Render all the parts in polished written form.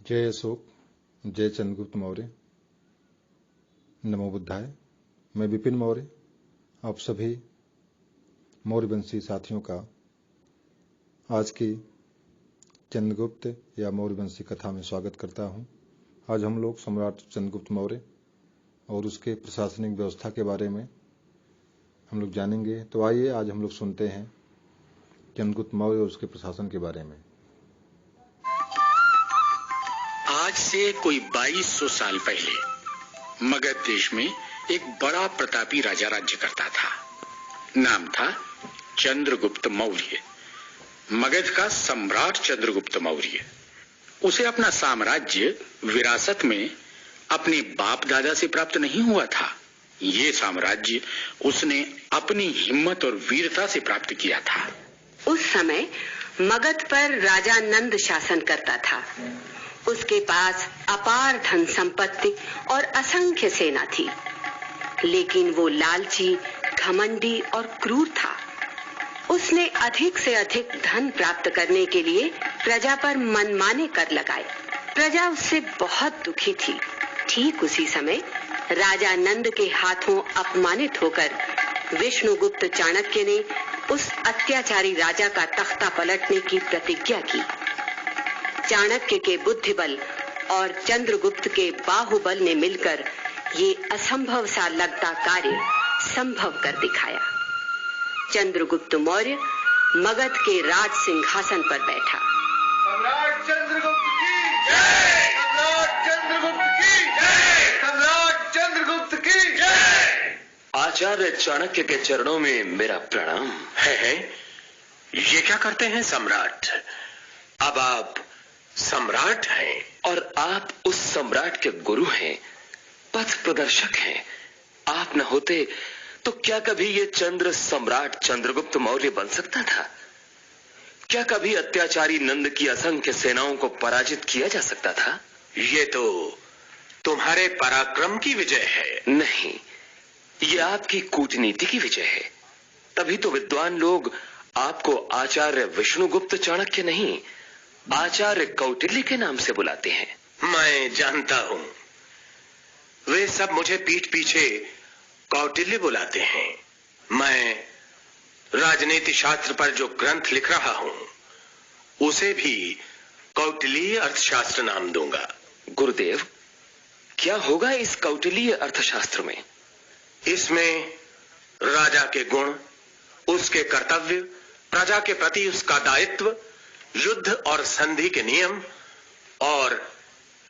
जय अशोक, जय चंद्रगुप्त मौर्य, नमो बुद्धाय। मैं विपिन मौर्य आप सभी मौर्यवंशी साथियों का आज की चंद्रगुप्त या मौर्यवंशी कथा में स्वागत करता हूं। आज हम लोग सम्राट चंद्रगुप्त मौर्य और उसके प्रशासनिक व्यवस्था के बारे में हम लोग जानेंगे। तो आइए आज हम लोग सुनते हैं चंद्रगुप्त मौर्य और उसके प्रशासन के बारे में। आज से कोई 2200 साल पहले मगध देश में एक बड़ा प्रतापी राजा राज्य करता था। नाम था चंद्रगुप्त मौर्य। मगध का सम्राट चंद्रगुप्त मौर्य। उसे अपना साम्राज्य विरासत में अपने बाप दादा से प्राप्त नहीं हुआ था। ये साम्राज्य उसने अपनी हिम्मत और वीरता से प्राप्त किया था। उस समय मगध पर राजा नंद शासन करता था। उसके पास अपार धन संपत्ति और असंख्य सेना थी, लेकिन वो लालची, घमंडी और क्रूर था। उसने अधिक से अधिक धन प्राप्त करने के लिए प्रजा पर मनमाने कर लगाए। प्रजा उससे बहुत दुखी थी। ठीक उसी समय राजा नंद के हाथों अपमानित होकर विष्णुगुप्त चाणक्य ने उस अत्याचारी राजा का तख्ता पलटने की प्रतिज्ञा की। चाणक्य के बुद्धिबल और चंद्रगुप्त के बाहुबल ने मिलकर ये असंभव सा लगता कार्य संभव कर दिखाया। चंद्रगुप्त मौर्य मगध के राज सिंहासन पर बैठा। सम्राट चंद्रगुप्त की जय! सम्राट चंद्रगुप्त की जय! सम्राट चंद्रगुप्त की जय! आचार्य चाणक्य के चरणों में मेरा प्रणाम। है ये क्या करते हैं सम्राट? अब आप सम्राट हैं और आप उस सम्राट के गुरु हैं, पथ प्रदर्शक हैं। आप न होते तो क्या कभी ये चंद्र सम्राट चंद्रगुप्त मौर्य बन सकता था? क्या कभी अत्याचारी नंद की असंख्य सेनाओं को पराजित किया जा सकता था? ये तो तुम्हारे पराक्रम की विजय है। नहीं, ये आपकी कूटनीति की विजय है। तभी तो विद्वान लोग आपको आचार्य विष्णुगुप्त चाणक्य नहीं, आचार्य कौटिल्य के नाम से बुलाते हैं। मैं जानता हूं, वे सब मुझे पीठ पीछे कौटिल्य बुलाते हैं। मैं राजनीति शास्त्र पर जो ग्रंथ लिख रहा हूं उसे भी कौटिल्य अर्थशास्त्र नाम दूंगा। गुरुदेव, क्या होगा इस कौटिल्य अर्थशास्त्र में? इसमें राजा के गुण, उसके कर्तव्य, प्रजा के प्रति उसका दायित्व, युद्ध और संधि के नियम और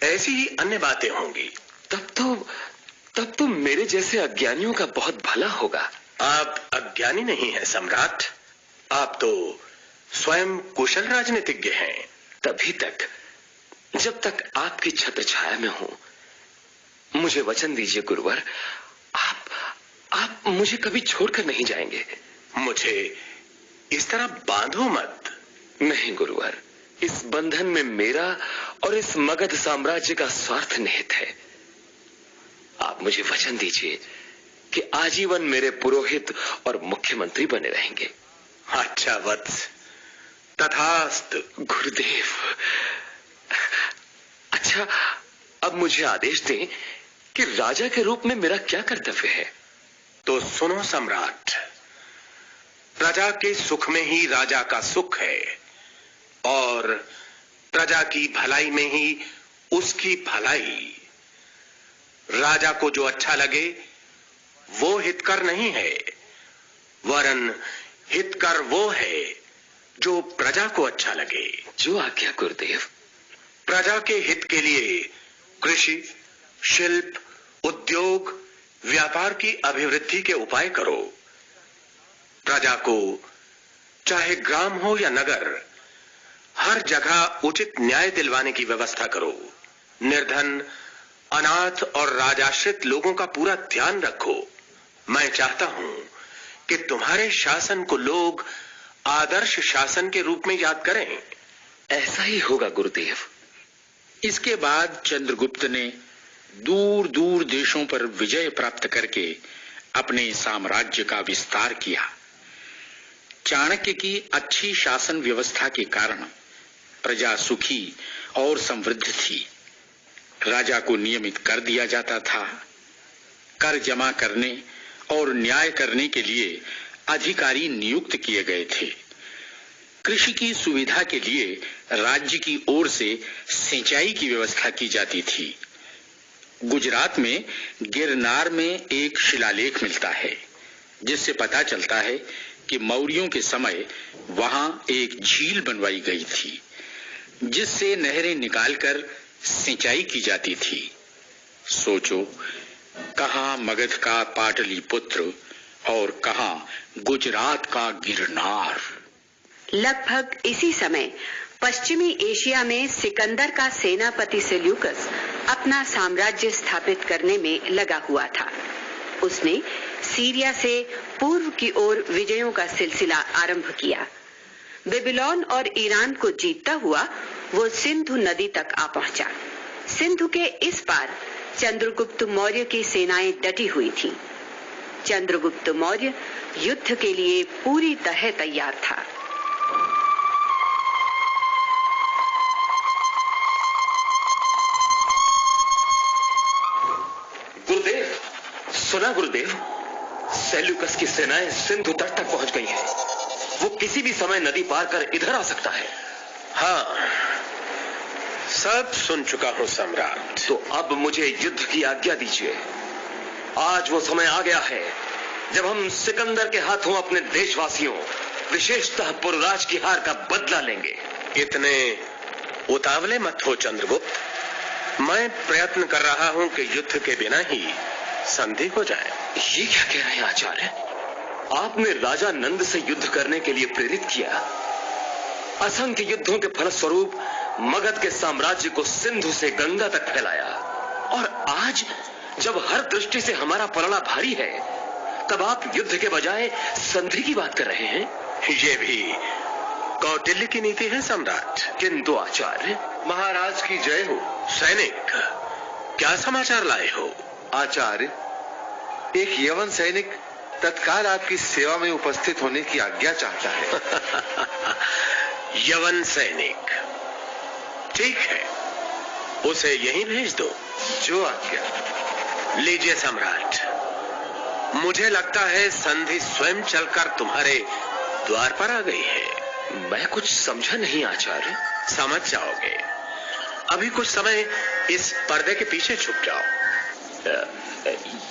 ऐसी ही अन्य बातें होंगी। तब तो मेरे जैसे अज्ञानियों का बहुत भला होगा। आप अज्ञानी नहीं हैं सम्राट, आप तो स्वयं कुशल राजनीतिज्ञ हैं। तभी तक, जब तक आपकी छत्र छाया में हूं, मुझे वचन दीजिए गुरुवर, आप मुझे कभी छोड़कर नहीं जाएंगे। मुझे इस तरह बांधो मत। नहीं गुरुवर, इस बंधन में मेरा और इस मगध साम्राज्य का स्वार्थ निहित है। आप मुझे वचन दीजिए कि आजीवन मेरे पुरोहित और मुख्यमंत्री बने रहेंगे। अच्छा वत्स, तथास्तु। गुरुदेव, अच्छा अब मुझे आदेश दें कि राजा के रूप में मेरा क्या कर्तव्य है। तो सुनो सम्राट, प्रजा के सुख में ही राजा का सुख है और प्रजा की भलाई में ही उसकी भलाई। राजा को जो अच्छा लगे वो हितकर नहीं है, वरन हितकर वो है जो प्रजा को अच्छा लगे। जो आज्ञा गुरुदेव। प्रजा के हित के लिए कृषि, शिल्प, उद्योग, व्यापार की अभिवृद्धि के उपाय करो। प्रजा को चाहे ग्राम हो या नगर, हर जगह उचित न्याय दिलवाने की व्यवस्था करो। निर्धन, अनाथ और राजाश्रित लोगों का पूरा ध्यान रखो। मैं चाहता हूं कि तुम्हारे शासन को लोग आदर्श शासन के रूप में याद करें। ऐसा ही होगा गुरुदेव। इसके बाद चंद्रगुप्त ने दूर दूर देशों पर विजय प्राप्त करके अपने साम्राज्य का विस्तार किया। चाणक्य की अच्छी शासन व्यवस्था के कारण प्रजा सुखी और समृद्ध थी। राजा को नियमित कर दिया जाता था। कर जमा करने और न्याय करने के लिए अधिकारी नियुक्त किए गए थे। कृषि की सुविधा के लिए राज्य की ओर से सिंचाई की व्यवस्था की जाती थी। गुजरात में गिरनार में एक शिलालेख मिलता है, जिससे पता चलता है कि मौर्यों के समय वहां एक झील बनवाई गई थी, जिससे नहरें निकालकर सिंचाई की जाती थी। सोचो, कहां मगध का पाटलिपुत्र और कहां गुजरात का गिरनार। लगभग इसी समय पश्चिमी एशिया में सिकंदर का सेनापति सेल्यूकस अपना साम्राज्य स्थापित करने में लगा हुआ था। उसने सीरिया से पूर्व की ओर विजयों का सिलसिला आरंभ किया। बेबीलोन और ईरान को जीतता हुआ वो सिंधु नदी तक आ पहुंचा। सिंधु के इस पार चंद्रगुप्त मौर्य की सेनाएं डटी हुई थीं। चंद्रगुप्त मौर्य युद्ध के लिए पूरी तरह तैयार था। गुरुदेव, सुना गुरुदेव, सेल्यूकस की सेनाएं सिंधु तट तक पहुंच गई हैं। वो किसी भी समय नदी पार कर इधर आ सकता है। हाँ, सब सुन चुका हूं सम्राट। तो अब मुझे युद्ध की आज्ञा दीजिए। आज वो समय आ गया है जब हम सिकंदर के हाथों अपने देशवासियों, विशेषतः पुरराज की हार का बदला लेंगे। इतने उतावले मत हो चंद्रगुप्त। मैं प्रयत्न कर रहा हूं कि युद्ध के बिना ही संधि हो जाए। ये क्या कह रहे हैं आचार्य? आपने राजा नंद से युद्ध करने के लिए प्रेरित किया। असंख्य युद्धों के फलस्वरूप मगध के साम्राज्य को सिंधु से गंगा तक फैलाया, और आज जब हर दृष्टि से हमारा पलड़ा भारी है, तब आप युद्ध के बजाय संधि की बात कर रहे हैं। ये भी कौटिल्य की नीति है सम्राट। किंतु आचार्य, महाराज की जय हो। सैनिक, क्या समाचार लाए हो? आचार्य, एक यवन सैनिक तत्काल आपकी सेवा में उपस्थित होने की आज्ञा चाहता है। यवन सैनिक, ठीक है, उसे यहीं भेज दो। जो आज्ञा। लीजिए सम्राट, मुझे लगता है संधि स्वयं चलकर तुम्हारे द्वार पर आ गई है। मैं कुछ समझा नहीं आचार्य। समझ जाओगे। अभी कुछ समय इस पर्दे के पीछे छुप जाओ।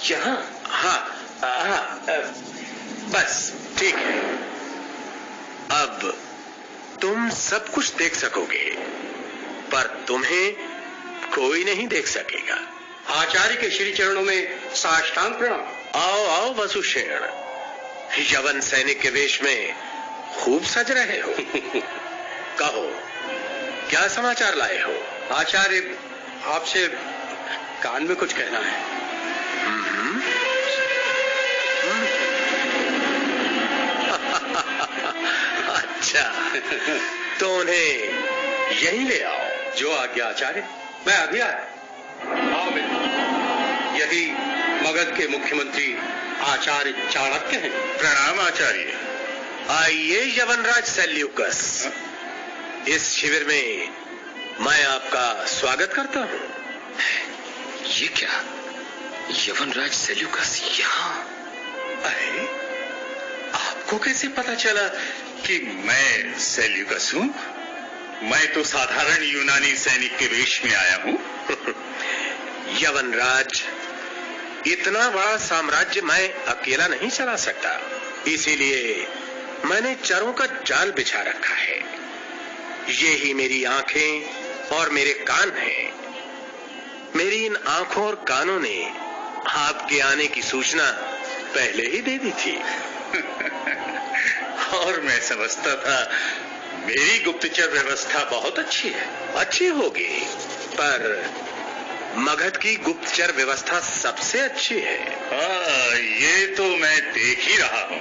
यहाँ? हाँ, बस ठीक है। अब तुम सब कुछ देख सकोगे, पर तुम्हें कोई नहीं देख सकेगा। आचार्य के श्री चरणों में साष्टांग प्रणाम। आओ आओ वसुषेण, यवन सैनिक के वेश में खूब सज रहे हो। कहो, क्या समाचार लाए हो? आचार्य, आपसे कान में कुछ कहना है। अच्छा, तो उन्हें यहीं ले आओ। जो आज्ञा आचार्य। मैं अभी आया। आओ मित्र, यही मगध के मुख्यमंत्री आचार्य चाणक्य हैं। प्रणाम आचार्य। आइए यवनराज सेल्यूकस, इस शिविर में मैं आपका स्वागत करता हूं। ये क्या, यवनराज सेल्यूकस यहाँ? अरे, आपको कैसे पता चला कि मैं सेल्यूकस हूं? मैं तो साधारण यूनानी सैनिक के वेश में आया हूं। यवनराज, इतना बड़ा साम्राज्य मैं अकेला नहीं चला सकता, इसीलिए मैंने चरों का जाल बिछा रखा है। ये ही मेरी आंखें और मेरे कान हैं। मेरी इन आंखों और कानों ने आपके आने की सूचना पहले ही दे दी थी। और मैं समझता था मेरी गुप्तचर व्यवस्था बहुत अच्छी है। अच्छी होगी, पर मगध की गुप्तचर व्यवस्था सबसे अच्छी है। ये तो मैं देख ही रहा हूं।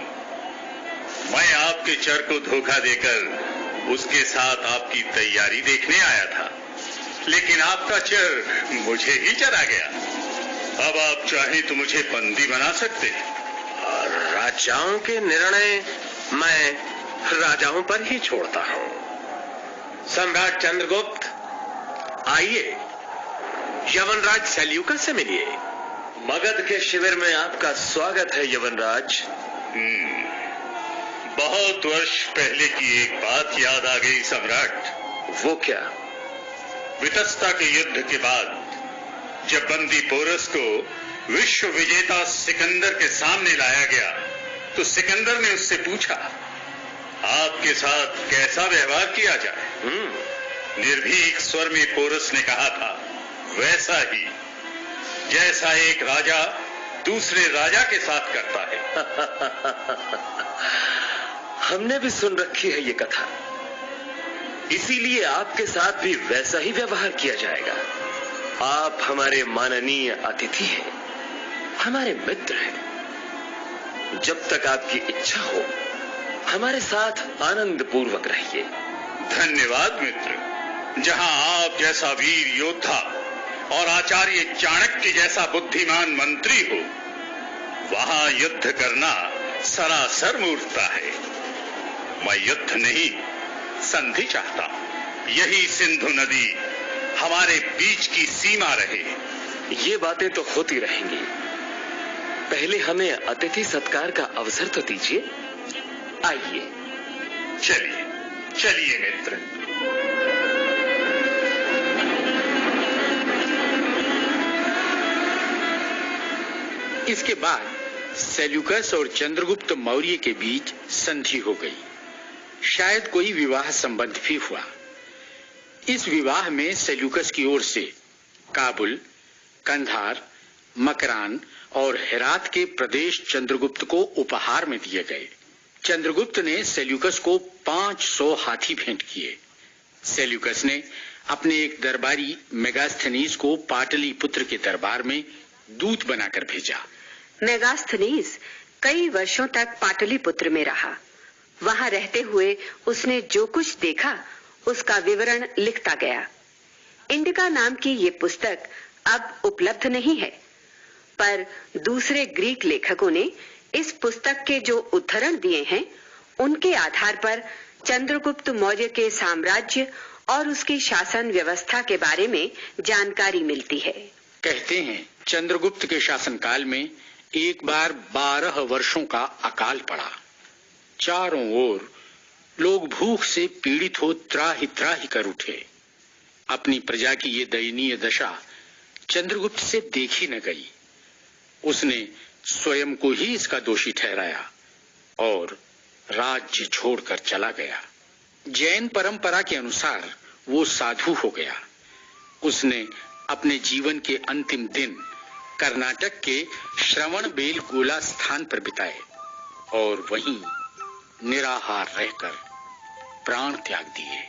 मैं आपके चर को धोखा देकर उसके साथ आपकी तैयारी देखने आया था, लेकिन आपका चर मुझे ही चरा गया। अब आप चाहें तो मुझे बंदी बना सकते हैं। राजाओं के निर्णय मैं राजाओं पर ही छोड़ता हूं। सम्राट चंद्रगुप्त, आइए यवनराज सेल्यूकस से मिलिए। मगध के शिविर में आपका स्वागत है यवनराज। बहुत वर्ष पहले की एक बात याद आ गई सम्राट। वो क्या? वितस्ता के युद्ध के बाद जब बंदी पोरस को विश्व विजेता सिकंदर के सामने लाया गया तो सिकंदर ने उससे पूछा, आपके साथ कैसा व्यवहार किया जाए? निर्भीक स्वर में पोरस ने कहा था, वैसा ही जैसा एक राजा दूसरे राजा के साथ करता है। हमने भी सुन रखी है ये कथा, इसीलिए आपके साथ भी वैसा ही व्यवहार किया जाएगा। आप हमारे माननीय अतिथि हैं, हमारे मित्र हैं। जब तक आपकी इच्छा हो हमारे साथ आनंद पूर्वक रहिए। धन्यवाद मित्र। जहां आप जैसा वीर योद्धा और आचार्य चाणक्य जैसा बुद्धिमान मंत्री हो, वहां युद्ध करना सरासर मूर्खता है। मैं युद्ध नहीं, संधि चाहता हूं। यही सिंधु नदी हमारे बीच की सीमा रहे। ये बातें तो होती रहेंगी, पहले हमें अतिथि सत्कार का अवसर तो दीजिए। आइए। चलिए चलिए मित्र। इसके बाद सेल्यूकस और चंद्रगुप्त मौर्य के बीच संधि हो गई। शायद कोई विवाह संबंध भी हुआ। इस विवाह में सेल्यूकस की ओर से काबुल, कंधार, मकरान और हेरात के प्रदेश चंद्रगुप्त को उपहार में दिए गए। चंद्रगुप्त ने सेल्यूकस को 500 हाथी भेंट किए। सेल्यूकस ने अपने एक दरबारी मेगास्थनीज को पाटलिपुत्र के दरबार में दूत बनाकर भेजा। मेगास्थनीज कई वर्षों तक पाटलिपुत्र में रहा। वहां रहते हुए उसने जो कुछ देखा उसका विवरण लिखता गया। इंडिका नाम की ये पुस्तक अब उपलब्ध नहीं है, पर दूसरे ग्रीक लेखकों ने इस पुस्तक के जो उद्धरण दिए हैं उनके आधार पर चंद्रगुप्त मौर्य के साम्राज्य और उसकी शासन व्यवस्था के बारे में जानकारी मिलती है। कहते हैं चंद्रगुप्त के शासनकाल में एक बार 12 वर्षों का अकाल पड़ा। चारों ओर लोग भूख से पीड़ित हो त्राहि त्राहि कर उठे। अपनी प्रजा की ये दयनीय दशा चंद्रगुप्त से देखी न गई। उसने स्वयं को ही इसका दोषी ठहराया और राज्य छोड़कर चला गया। जैन परंपरा के अनुसार वो साधु हो गया। उसने अपने जीवन के अंतिम दिन कर्नाटक के श्रवणबेलगोला स्थान पर बिताए और वहीं निराहार रहकर प्राण त्याग दिए।